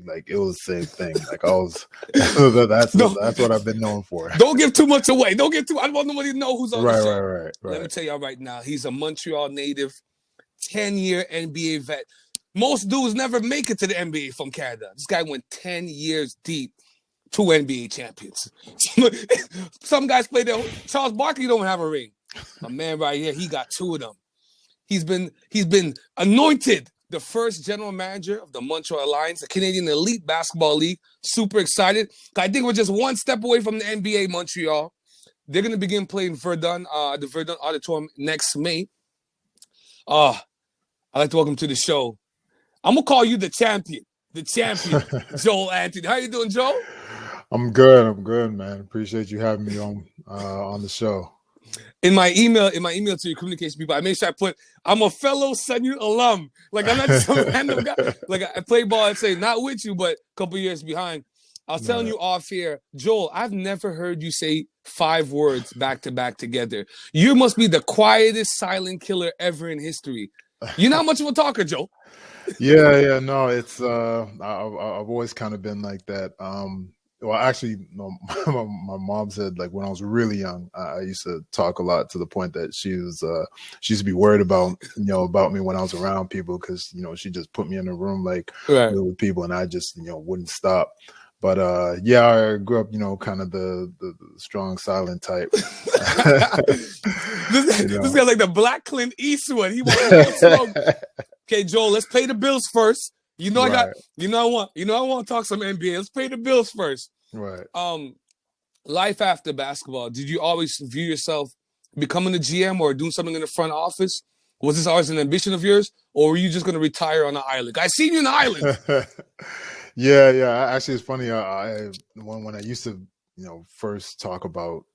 like it was the same thing. Like I was, that's what I've been known for. Don't give too much away. I don't want nobody to know who's on the show. Right. Let me tell y'all right now, he's a Montreal native, 10-year NBA vet. Most dudes never make it to the NBA from Canada. This guy went 10 years deep, 2 NBA champions. Some guys play there. Charles Barkley don't have a ring. A man right here, he got 2 of them. He's been anointed the first general manager of the Montreal Alliance, the Canadian Elite Basketball League. Super excited. I think we're just one step away from the NBA Montreal. They're going to begin playing Verdun, the Verdun Auditorium next May. I'd like to welcome to the show. I'm going to call you the champion, Joel Anthony. How you doing, Joel? I'm good, man. Appreciate you having me on the show. In my email to your communication people, I made sure I put, I'm a fellow Sunny alum. Like, I'm not just some random guy. Like, I play ball and say, not with you, but a couple years behind. I was telling you off here, Joel, I've never heard you say 5 words back to back together. You must be the quietest silent killer ever in history. You're not much of a talker, Joel. Yeah, no, it's I've always kind of been like that. Well, actually, no, my mom said, like, when I was really young, I used to talk a lot to the point that she used to be worried about me when I was around people, because she just put me in a room like with people, and I just wouldn't stop. But I grew up kind of the strong silent type. This guy like the Black Clint Eastwood. He wants to smoke. Okay, Joel, let's pay the bills first. I want to talk some NBA. Let's pay the bills first. Right. Life after basketball. Did you always view yourself becoming a GM or doing something in the front office? Was this always an ambition of yours, or were you just going to retire on an island? I seen you in the island. Yeah. Actually, it's funny. When I used to, first talk about,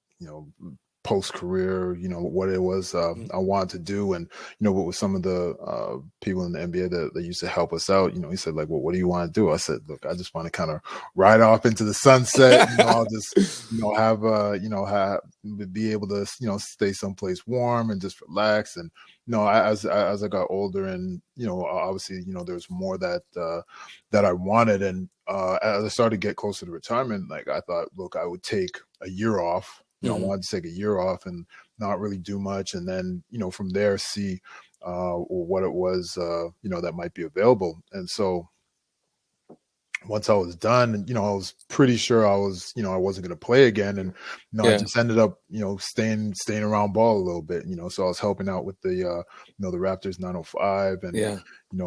post-career, what it was I wanted to do, and with some of the people in the NBA that used to help us out, he said, like, well, what do you want to do? I said, look, I just want to kind of ride off into the sunset. I'll just be able to stay someplace warm and just relax. And as I got older, and obviously there's more that I wanted, and as I started to get closer to retirement, like, I thought, look, I would take a year off. I wanted to take a year off and not really do much, and then from there see what it was that might be available. And so once I was done, I was pretty sure I wasn't going to play again, and I just ended up staying around ball a little bit. So I was helping out with the the Raptors 905, and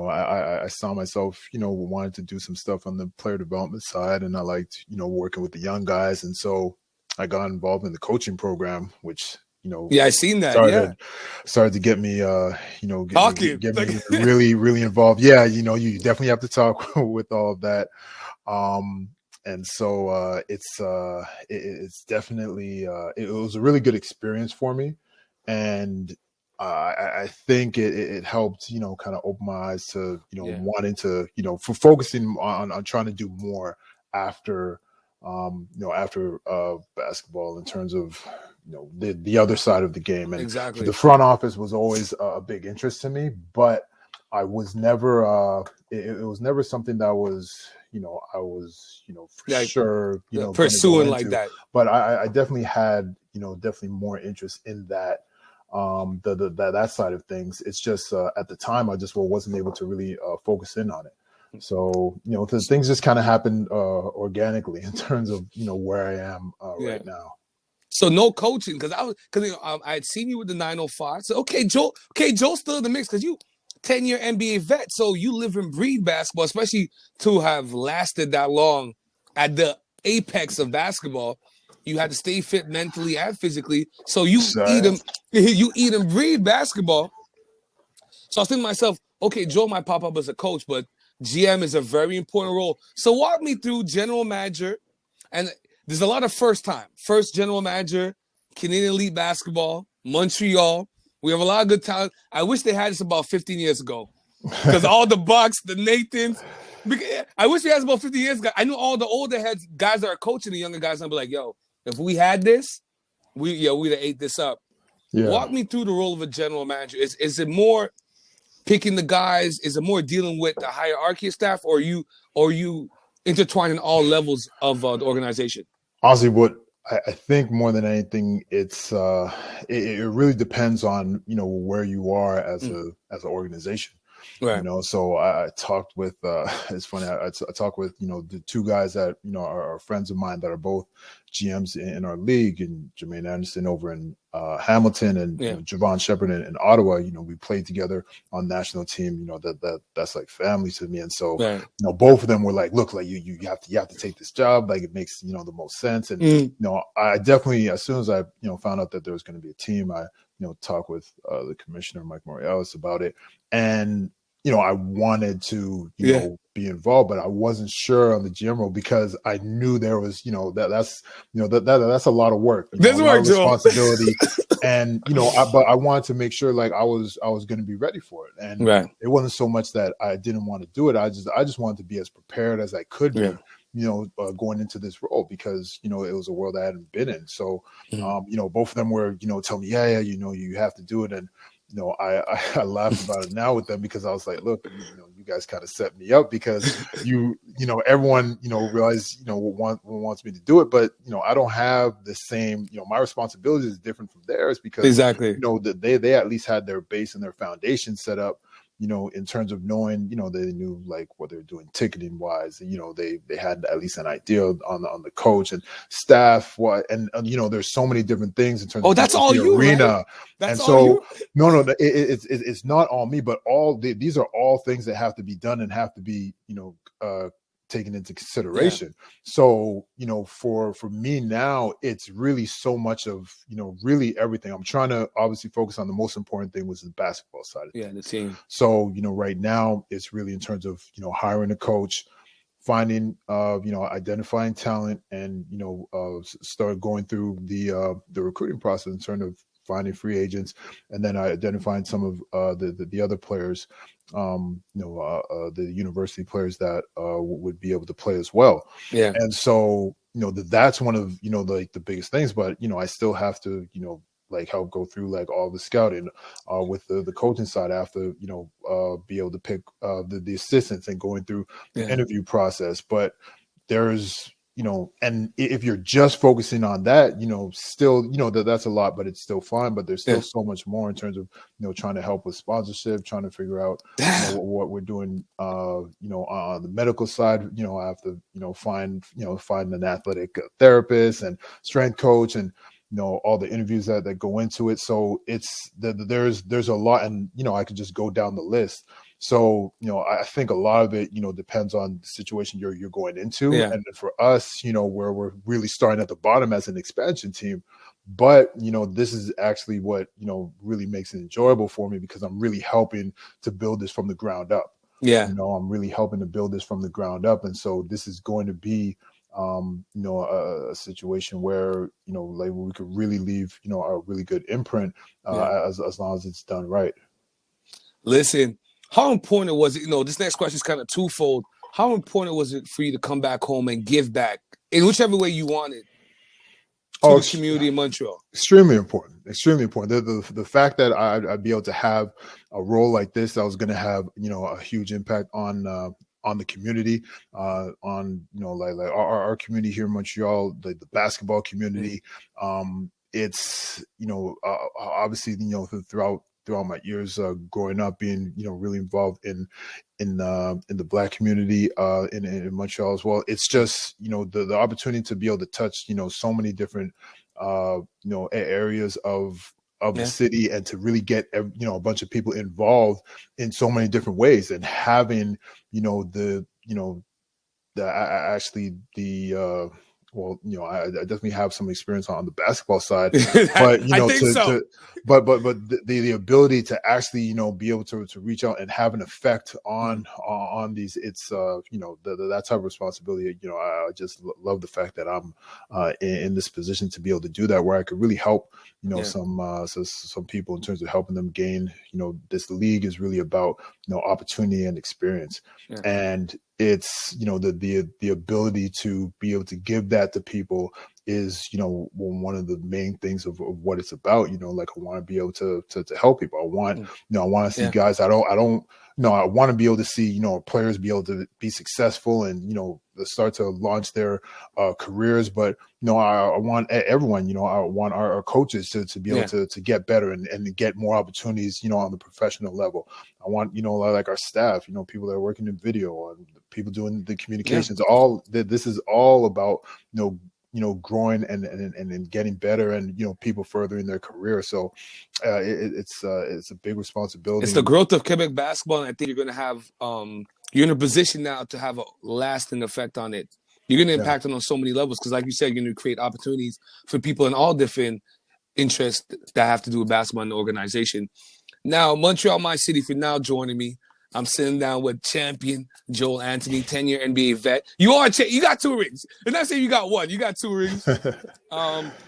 I saw myself wanting to do some stuff on the player development side, and I liked working with the young guys, and so I got involved in the coaching program, which I seen that. Started to get me get me really, really involved. Yeah, you definitely have to talk with all of that. And so it's definitely it was a really good experience for me, and I think it helped kind of open my eyes to wanting to for focusing on trying to do more after basketball, in terms of the other side of the game. And exactly, the front office was always a big interest to me, but I was never it was never something that was I was for sure pursuing like that. But I definitely had definitely more interest in that that side of things. It's just at the time I just wasn't able to really focus in on it. So, things just kind of happened organically in terms of, where I am right now. So no coaching, because I had seen you with the 905. So, Joe's still in the mix, because you 10-year NBA vet. So you live and breathe basketball, especially to have lasted that long at the apex of basketball. You had to stay fit mentally and physically. So you eat and breathe basketball. So I was thinking to myself, okay, Joe might pop up as a coach, but GM is a very important role. So walk me through general manager, and there's a lot of first general manager, Canadian Elite Basketball, Montreal. We have a lot of good talent. I wish they had this about 15 years ago, because all the Bucks, the Nathans. I wish we had this about 15 years ago. I know all the older heads, guys that are coaching the younger guys, and I'd be like, yo, if we had this, we'd have ate this up. Yeah. Walk me through the role of a general manager. Is it more picking the guys? Is it more dealing with the hierarchy of staff, or you intertwined in all levels of the organization? Honestly, what I think more than anything, it really depends on where you are as Mm. an organization. Right. So I talked with it's funny, I talked with the two guys that are friends of mine that are both GMs in our league, and Jermaine Anderson over in Hamilton, and Yeah. Javon Shepard in Ottawa. We played together on national team. That's like family to me. And so Right. both of them were like, look, like you have to take this job, like it makes the most sense. And I definitely, as soon as I found out that there was going to be a team, I talked with the commissioner, Mike Morales, about it. And I wanted to, Yeah. be involved, but I wasn't sure on the GM role because I knew there was, that's a lot of work, This a lot work, of Joe. responsibility. And, but I wanted to make sure like I was going to be ready for it. And Right. it wasn't so much that I didn't want to do it. I just wanted to be as prepared as I could Yeah. be, going into this role because, it was a world I hadn't been in. So, both of them were, tell me, yeah, you have to do it. And, I laughed about it now with them because I was like, look, you guys kind of set me up because everyone, realize, wants me to do it, but, I don't have the same, my responsibility is different from theirs because, Exactly. They at least had their base and their foundation set up, in terms of knowing, they knew like what they're doing ticketing wise. They had at least an idea on the coach and staff. And there's so many different things in terms of that's just all the you, arena. right? That's and all so, you. no, it's not all me, but these are all things that have to be done and have to be, taken into consideration. Yeah. So, for me now, it's really so much of, really everything. I'm trying to obviously focus on the most important thing, was the basketball side of things. The team. So, right now it's really in terms of, hiring a coach, finding, identifying talent, and, start going through the recruiting process in terms of finding free agents, and then identifying some of the other players, the university players that would be able to play as well. Yeah. And so, that's one of, like the biggest things, but, I still have to, like help go through like all the scouting with the coaching side. I have to, be able to pick the assistants and going through the interview process. But there's, and if you're just focusing on that, still, that's a lot, but it's still fine. But there's still so much more in terms of, trying to help with sponsorship, trying to figure out, what we're doing, on the medical side. I have to, find an athletic therapist and strength coach, and all the interviews that go into it. So it's there's a lot, and I could just go down the list. So, I think a lot of it, depends on the situation you're going into. Yeah. And for us, where we're really starting at the bottom as an expansion team, but, this is actually what, really makes it enjoyable for me because I'm really helping to build this from the ground up. Yeah. I'm really helping to build this from the ground up. And so this is going to be, a situation where, like we could really leave, a really good imprint as long as it's done right. Listen, how important was it? This next question is kind of twofold. How important was it for you to come back home and give back in whichever way you wanted to the community in Montreal? Extremely important. Extremely important. The fact that I'd be able to have a role like this that was going to have, a huge impact on the community, on, like our community here in Montreal, the basketball community. It's, obviously, throughout my years growing up, being really involved in the Black community in Montreal as well. It's just the opportunity to be able to touch so many different areas of the city, and to really get a bunch of people involved in so many different ways, and having well, I definitely have some experience on the basketball side, but I think so. But the ability to actually be able to reach out and have an effect on these, it's that type of responsibility. I just love the fact that I'm in this position to be able to do that, where I could really help some people in terms of helping them gain. This league is really about opportunity and experience, and it's the ability to be able to give that to people is, one of the main things of what it's about. Like I want to be able to help people. I want, I want to see guys. I don't, I want to be able to see, players be able to be successful and, start to launch their careers. But, I want everyone, I want our coaches to be able to get better and get more opportunities, on the professional level. I want, like our staff, people that are working in video and people doing the communications, this is all about, growing and getting better and, people furthering their career. So it's a big responsibility. It's the growth of Quebec basketball. And I think you're going to have, you're in a position now to have a lasting effect on it. You're going to impact it on so many levels. Because like you said, you're going to create opportunities for people in all different interests that have to do with basketball and the organization. Now, Montreal, my city, for now joining me, I'm sitting down with champion Joel Anthony, 10-year NBA vet. You got 2 rings. And not saying you got 1. You got 2 rings.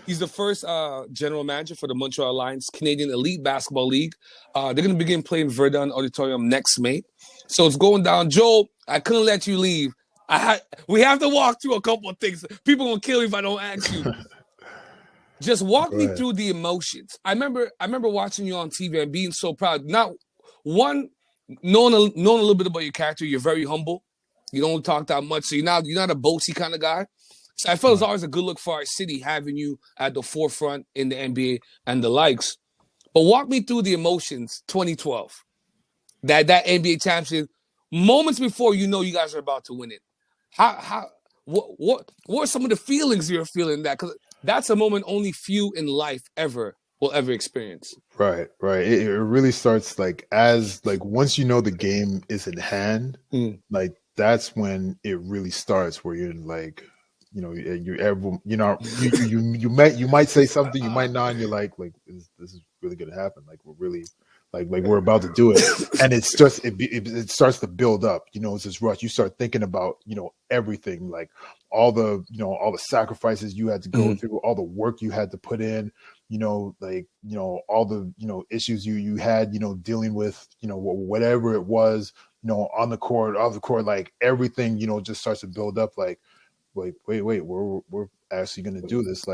He's the first general manager for the Montreal Alliance, Canadian Elite Basketball League. They're going to begin playing Verdun Auditorium next May. So it's going down. Joel, I couldn't let you leave. We have to walk through a couple of things. People will kill me if I don't ask you. Just walk me through the emotions. I remember watching you on TV and being so proud. Not one, knowing a little bit about your character. You're very humble. You don't talk that much, so you're not a bossy kind of guy. So I felt it was always a good look for our city having you at the forefront in the NBA and the likes. But walk me through the emotions. 2012, that NBA championship, moments before you guys are about to win it. What were some of the feelings you were feeling that? Because that's a moment only few in life will ever experience. Right. It really starts once the game is in hand, that's when it really starts. Where you're you might say something, you might not, and you're like this is really gonna happen. We're really we're about to do it, and it's just it starts to build up. It's this rush. You start thinking about everything, all the sacrifices you had to go through, all the work you had to put in. All the issues you had, dealing with, whatever it was, on the court, off the court, everything, just starts to build up. Wait, we're actually going to do this.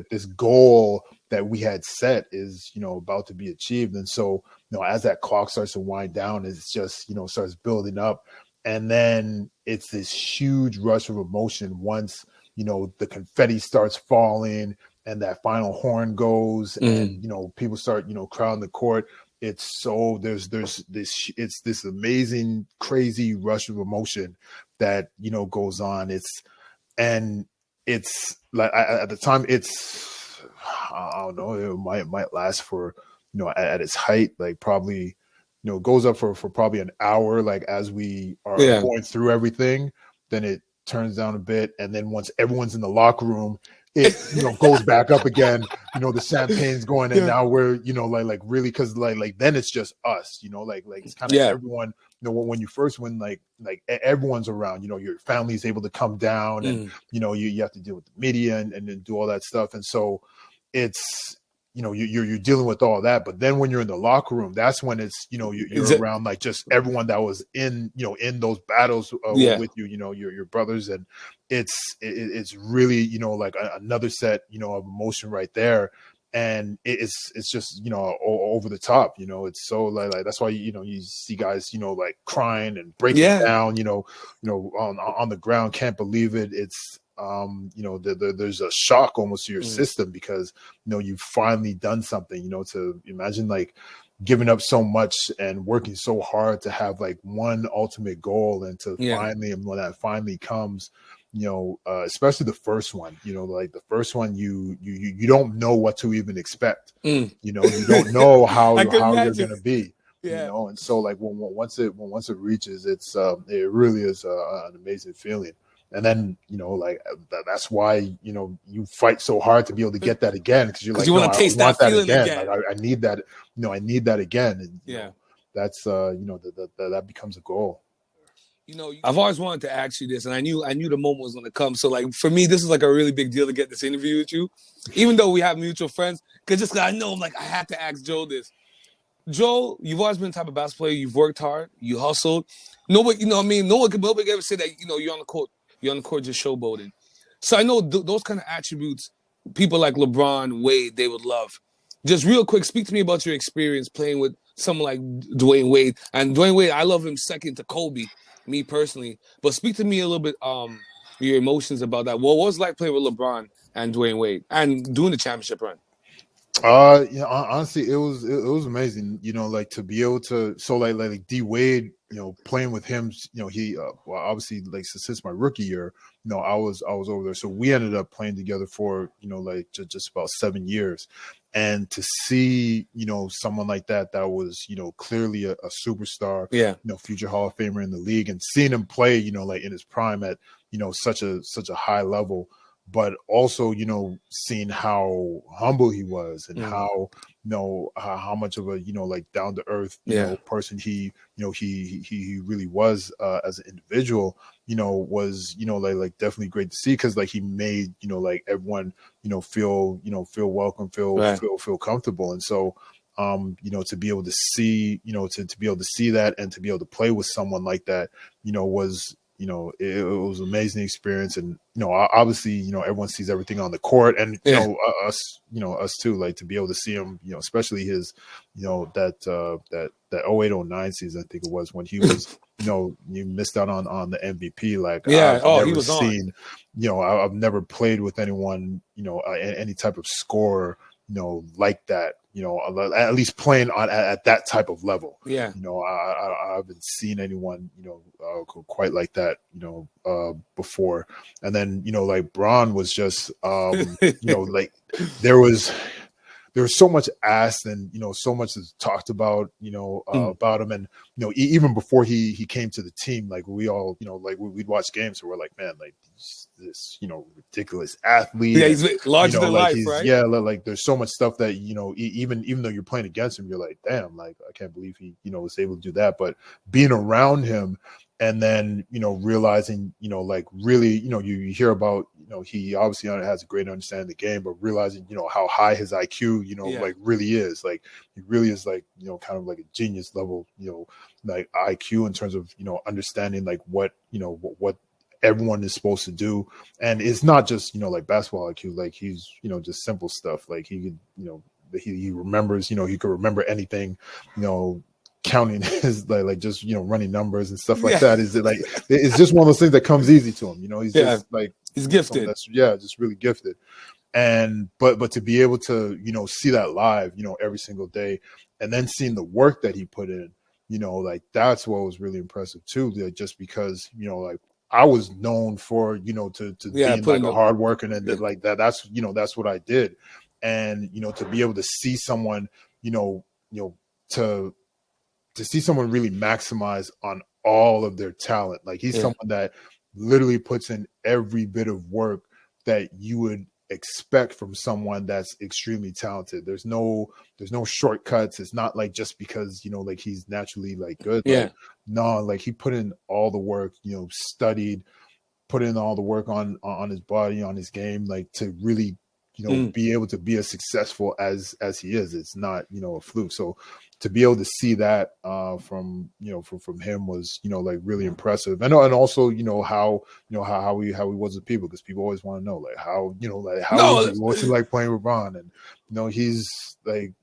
This goal that we had set is, about to be achieved. And so, as that clock starts to wind down, it's just, starts building up. And then it's this huge rush of emotion once, the confetti starts falling and that final horn goes and, people start, crowding the court. It's so there's this amazing, crazy rush of emotion that, goes on. It's like at the time I don't know, it might last for, at its height, probably, goes up for probably an hour, as we are going through everything, then it turns down a bit. And then once everyone's in the locker room, it, goes back up again, the champagne's going, and now we're, really, cause then it's just us, it's kind of everyone, when you first win, everyone's around, your family's able to come down and, you have to deal with the media and do all that stuff. And so it's, you're dealing with all that, but then when you're in the locker room, that's when it's, you're around just everyone that was in, in those battles with you, your brothers, and it's really, another set, of emotion right there. And it's just, over the top, it's so that's why, you see guys, crying and breaking down, on the ground, can't believe it. It's, there's a shock almost to your system because, you've finally done something, to imagine giving up so much and working so hard to have one ultimate goal and to finally, and when that finally comes, especially the first one, the first one, you don't know what to even expect, you don't know how you're going to be, and so once it reaches, it's it really is an amazing feeling. And then, that's why, you fight so hard to be able to get that again. Because you're you want to taste that feeling again. I need that. I need that again. And, that's, that becomes a goal. I've always wanted to ask you this, and I knew the moment was going to come. So, for me, this is a really big deal to get this interview with you, even though we have mutual friends. Because I know, I had to ask Joe this. Joe, you've always been the type of basketball player. You've worked hard. You hustled. Nobody, nobody can ever say that, you're on the court. You're on the court just showboating. So I know those kind of attributes people like LeBron, Wade, they would love. Just real quick, speak to me about your experience playing with someone like Dwayne Wade. And Dwayne Wade, I love him second to Kobe, me personally. But speak to me a little bit, your emotions about that. What was it like playing with LeBron and Dwayne Wade and doing the championship run? Honestly, it was amazing, like to be able to, so like D Wade, playing with him, he well, obviously, like since my rookie year, I was over there, so we ended up playing together for like just about 7 years. And to see someone like that was clearly a superstar, Yeah. Future Hall of Famer in the league, and seeing him play like in his prime at such a high level, but also seeing how humble he was, and how how much of a like down to earth person he really was as an individual, was like definitely great to see, because like he made like everyone feel welcome, feel comfortable. And so to be able to see to be able to see that, and to be able to play with someone like that was it was an amazing experience. And obviously everyone sees everything on the court, and us too, like to be able to see him, especially his that 08-09 season, I think it was, when he was you missed out on the MVP. Like, I've he never was seen I've never played with anyone any type of scorer like that, at least playing at that type of level. Yeah. I haven't seen anyone, quite like that, before. And then, like Braun was just, like there was so much asked, and so much is talked about about him. And even before he came to the team, like we all like we'd watch games, so we're like, man, like this ridiculous athlete. Yeah, he's larger than like life, right? Yeah, like there's so much stuff that even though you're playing against him, you're like, damn, like I can't believe he was able to do that. But being around him, and then realizing like really you hear about he obviously has a great understanding of the game, but realizing how high his IQ like really is. Like he really is, like kind of like a genius level like IQ, in terms of understanding like what what everyone is supposed to do. And it's not just like basketball IQ. Like he's just simple stuff. Like he could he remembers he could remember anything, counting his like just running numbers and stuff like that. Is it like it's just one of those things that comes easy to him. He's just like, he's gifted. That's just really gifted. And but to be able to see that live every single day, and then seeing the work that he put in, like that's what was really impressive too. Like, just because like I was known for to being like a hard worker, and like that's that's what I did. And to be able to see someone to see someone really maximize on all of their talent. Like he's someone that literally puts in every bit of work that you would expect from someone that's extremely talented. There's no shortcuts. It's not like just because like he's naturally like good. Like, no, like he put in all the work, studied, put in all the work on his body, on his game, like to really be able to be as successful as he is. It's not a fluke. So to be able to see that from him was like really impressive. And also how how he was with people, because people always want to know like how what's it like playing with Ron. And he's like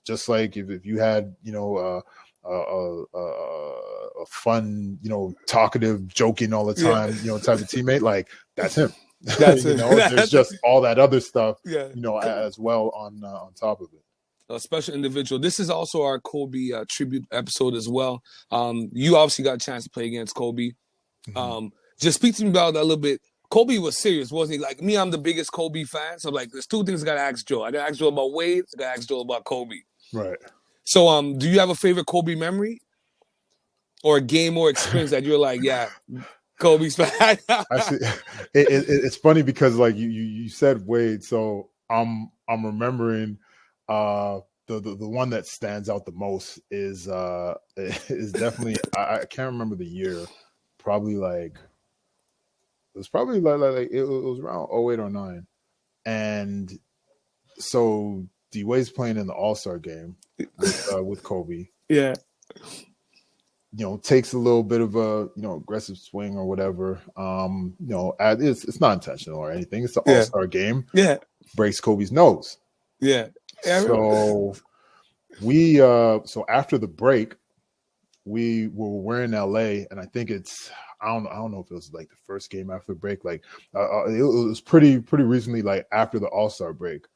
just like if you had a fun talkative, joking all the time type of teammate, like that's him. That's it. There's just all that other stuff as well on top of it. A special individual. This is also our Kobe tribute episode as well. You obviously got a chance to play against Kobe. Just speak to me about that a little bit. Kobe was serious, wasn't he? Like me, I'm the biggest Kobe fan. So like, there's two things I gotta ask Joe. I gotta ask Joe about Wade. I gotta ask Joe about Kobe. Right. So do you have a favorite Kobe memory, or a game or experience that you're like, yeah, Kobe's fan? Actually, it's funny because like you said Wade, so I'm remembering. The one that stands out the most is definitely I can't remember the year. Probably like it was probably like it was around 08-09, and so D Wade's playing in the All-Star game with Kobe. Yeah. Takes a little bit of a aggressive swing or whatever. It's not intentional or anything. It's an All-Star game. Yeah. breaks Kobe's nose. Yeah. So so after the break, we're in LA, and I think it's I don't know if it was like the first game after the break. Like it was pretty recently, like after the All-Star break.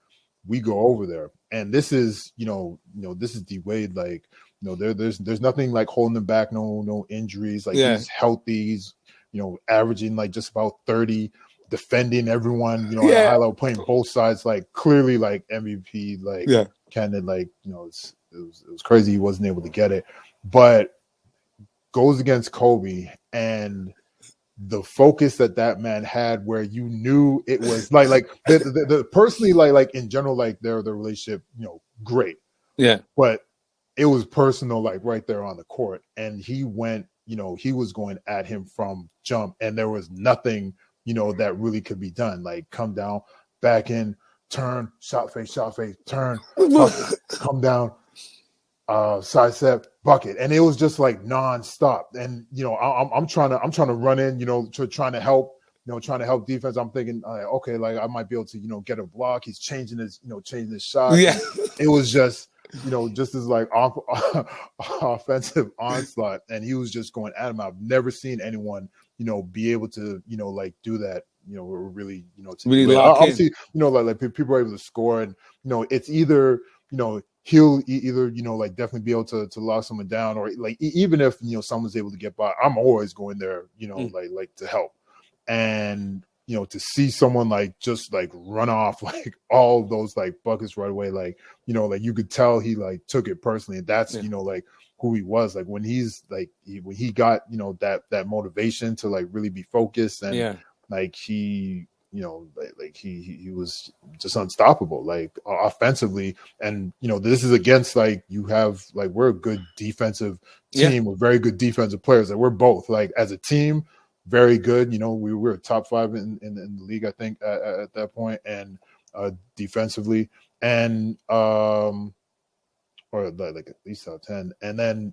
We go over there, and this is this is D Wade. Like there's nothing like holding him back. No injuries. Like he's healthy. He's averaging like just about 30, defending everyone. At a high level, playing both sides. Like clearly like MVP. Like candidate. Like it was crazy. He wasn't able to get it, but goes against Kobe, and the focus that man had, where you knew it was like the personally like in general, like their relationship, great, but it was personal, like right there on the court, and he went, he was going at him from jump, and there was nothing that really could be done. Like come down, back in, turn, shot face, turn, come down, side step, bucket, and it was just like nonstop. And I'm trying to run in, trying to help, trying to help defense. I'm thinking, okay, like I might be able to, get a block. He's changing his shot. Yeah, it was just, just as like offensive onslaught, and he was just going at him. I've never seen anyone, be able to, like do that. Really, really lock in. Obviously, like people are able to score, and it's either he'll either like definitely be able to lock someone down, or like even if someone's able to get by, I'm always going there, like to help. And to see someone like just like run off like all those like buckets right away, like like you could tell he like took it personally. And that's like who he was. Like when he's like when he got that motivation to like really be focused, and like he like he was just unstoppable, like offensively. And this is against like you have like we're a good defensive team with very good defensive players. Like we're both like as a team very good. We were top 5 in the league, I think, at that point, and defensively, and or like at least top 10. And then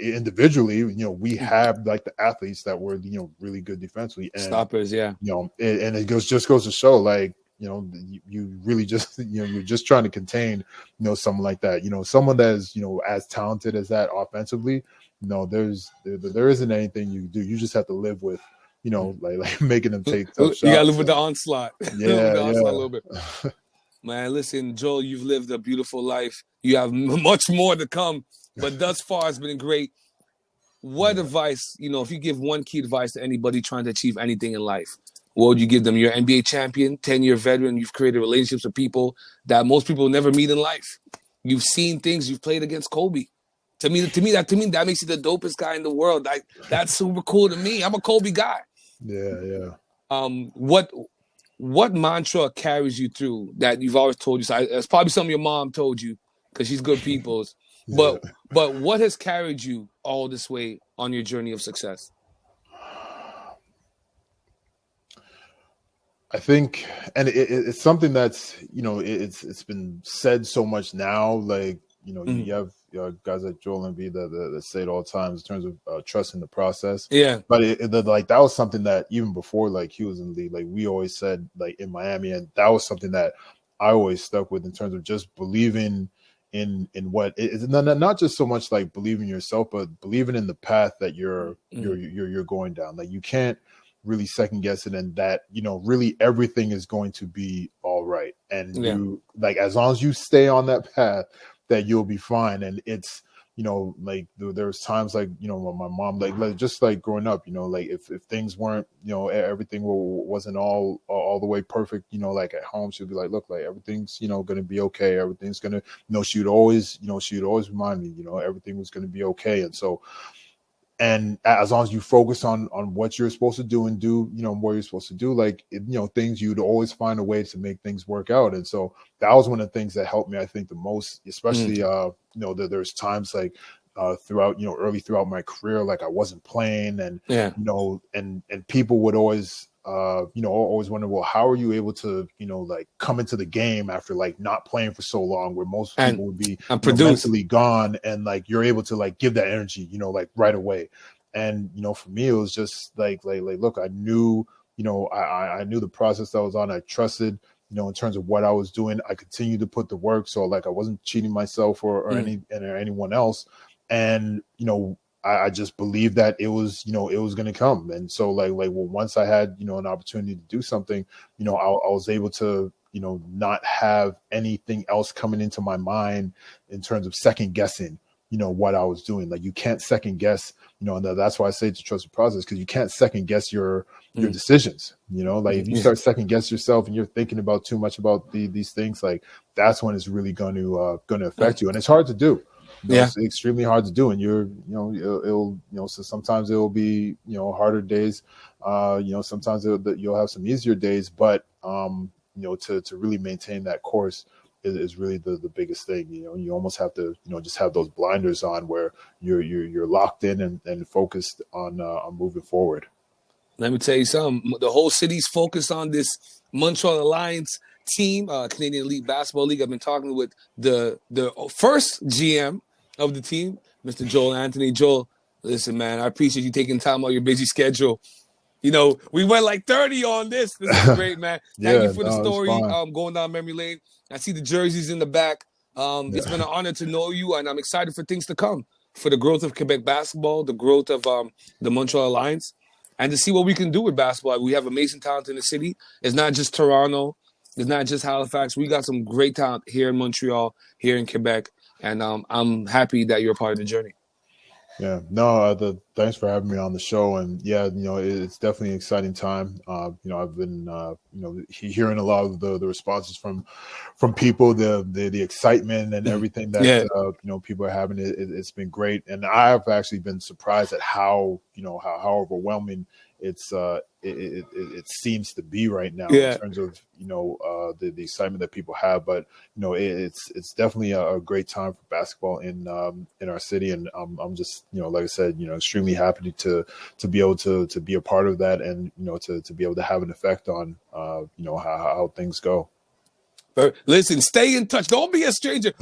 individually, we have like the athletes that were really good defensively, and stoppers, and it just goes to show, like you really just you're just trying to contain someone like that, someone that is as talented as that offensively. There isn't anything you can do. You just have to live with like making them take tough shots. You gotta live with the onslaught. Yeah, a little bit. Man, listen, Joel, you've lived a beautiful life. You have much more to come, but thus far it's been great. What advice, if you give one key advice to anybody trying to achieve anything in life, what would you give them? You're an NBA champion, 10-year veteran. You've created relationships with people that most people never meet in life. You've seen things. You've played against Kobe. To me, that makes you the dopest guy in the world. That's super cool to me. I'm a Kobe guy. Yeah. What mantra carries you through that you've always told you? So it's probably something your mom told you, because she's good people's. But what has carried you all this way on your journey of success? I think, and it's something that's it's been said so much now. Like you have guys like Joel Embiid that say it all the time in terms of trusting the process. Yeah, but like that was something that even before like he was in the league, like we always said, like in Miami, and that was something that I always stuck with in terms of just believing in what it's not just so much like believing yourself, but believing in the path that you're going down. Like you can't really second guess it, and that really everything is going to be all right, and you like as long as you stay on that path, that you'll be fine. And it's like there's times like when my mom like just like growing up, like if things weren't everything wasn't all the way perfect, like at home, she'd be like, look, like everything's gonna be okay, everything's gonna she'd always remind me everything was gonna be okay. And so, and as long as you focus on what you're supposed to do and do, what you're supposed to do, like, things, you'd always find a way to make things work out. And so that was one of the things that helped me, I think, the most, especially, there's times like throughout, early throughout my career, like I wasn't playing, and, and people would always, always wonder, well, how are you able to, like come into the game after like not playing for so long, where most people would be mentally gone, and like you're able to like give that energy, like right away. And for me, it was just like look, I knew, I knew the process that I was on. I trusted in terms of what I was doing, I continued to put the work. So like I wasn't cheating myself or anyone else. And, I just believed that it was going to come. And so once I had, an opportunity to do something, I was able to, not have anything else coming into my mind in terms of second guessing, what I was doing. Like you can't second guess, and that's why I say to trust the process, because you can't second guess your decisions, like if you start second guess yourself and you're thinking about too much about these things, like that's when it's really going to affect you. And it's hard to do. It's extremely hard to do, and it'll so sometimes it'll be harder days, sometimes you'll have some easier days, but to really maintain that course is really the biggest thing. You almost have to just have those blinders on where you're locked in and focused on moving forward. Let me tell you something. The whole city's focused on this Montreal Alliance team, Canadian Elite Basketball League. I've been talking with the first GM of the team, Mr. Joel Anthony. Joel, listen, man, I appreciate you taking time out of your busy schedule. We went like 30 on this. This is great, man. Thank you for the story. Going down memory lane. I see the jerseys in the back. It's been an honor to know you, and I'm excited for things to come, for the growth of Quebec basketball, the growth of the Montreal Alliance, and to see what we can do with basketball. We have amazing talent in the city. It's not just Toronto. It's not just Halifax. We got some great talent here in Montreal, here in Quebec, and I'm happy that you're a part of the journey. Yeah, no, thanks for having me on the show. And yeah, it's definitely an exciting time. I've been, hearing a lot of the responses from people, the excitement and everything that, people are having. It's been great. And I've actually been surprised at how overwhelming it seems to be right now in terms of the excitement that people have. But it's definitely a great time for basketball in our city, and I'm just like I said, extremely happy to be able to be a part of that, and to be able to have an effect on how things go. Listen, stay in touch. Don't be a stranger.